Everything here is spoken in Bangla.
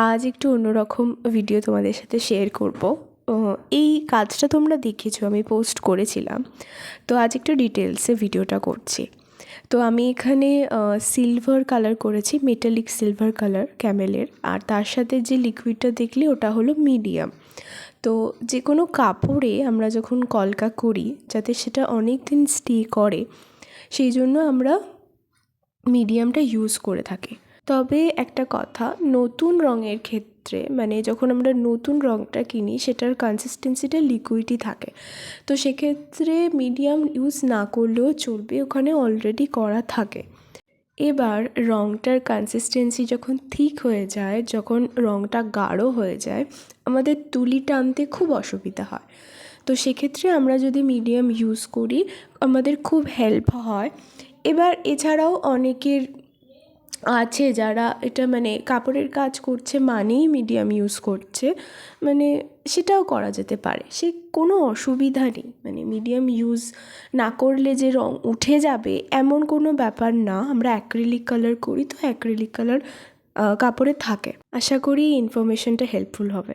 আজ একটু অন্যরকম ভিডিও তোমাদের সাথে শেয়ার করব। এই কাজটা তোমরা দেখেছো, আমি পোস্ট করেছিলাম। তো আজ একটু ডিটেলসে ভিডিওটা করছি। তো আমি এখানে সিলভার কালার করেছি, মেটালিক সিলভার কালার ক্যামেলের। আর তার সাথে যে লিকুইডটা দেখলে ওটা হলো মিডিয়াম। তো যে কোনো কাপড়ে আমরা যখন কলকা করি যাতে সেটা অনেক দিন স্টে করে, সেই জন্য আমরা মিডিয়ামটা ইউজ করে থাকি। তবে একটা কথা, নতুন রঙের ক্ষেত্রে মানে যখন আমরা নতুন রঙটা কিনি সেটার কনসিস্টেন্সিটা লিকুইডই থাকে। তো সেক্ষেত্রে মিডিয়াম ইউজ না করলেও চলবে, ওখানে অলরেডি করা থাকে। এবার রঙটার কনসিস্টেন্সি যখন ঠিক হয়ে যায়, যখন রঙটা গাঢ় হয়ে যায়, আমাদের তুলি টানতে খুব অসুবিধা হয়। তো সেক্ষেত্রে আমরা যদি মিডিয়াম ইউজ করি আমাদের খুব হেল্প হয়। এবার এছাড়াও অনেকের আছে যারা এটা মানে কাপড়ের কাজ করছে মানেই মিডিয়াম ইউজ করছে, মানে সেটাও করা যেতে পারে, সে কোনো অসুবিধা নেই। মানে মিডিয়াম ইউজ না করলে যে রঙ উঠে যাবে এমন কোনো ব্যাপার না। আমরা অ্যাক্রিলিক কালার করি, তো অ্যাক্রিলিক কালার কাপড়ে থাকে। আশা করি এই ইনফরমেশনটা হেল্পফুল হবে।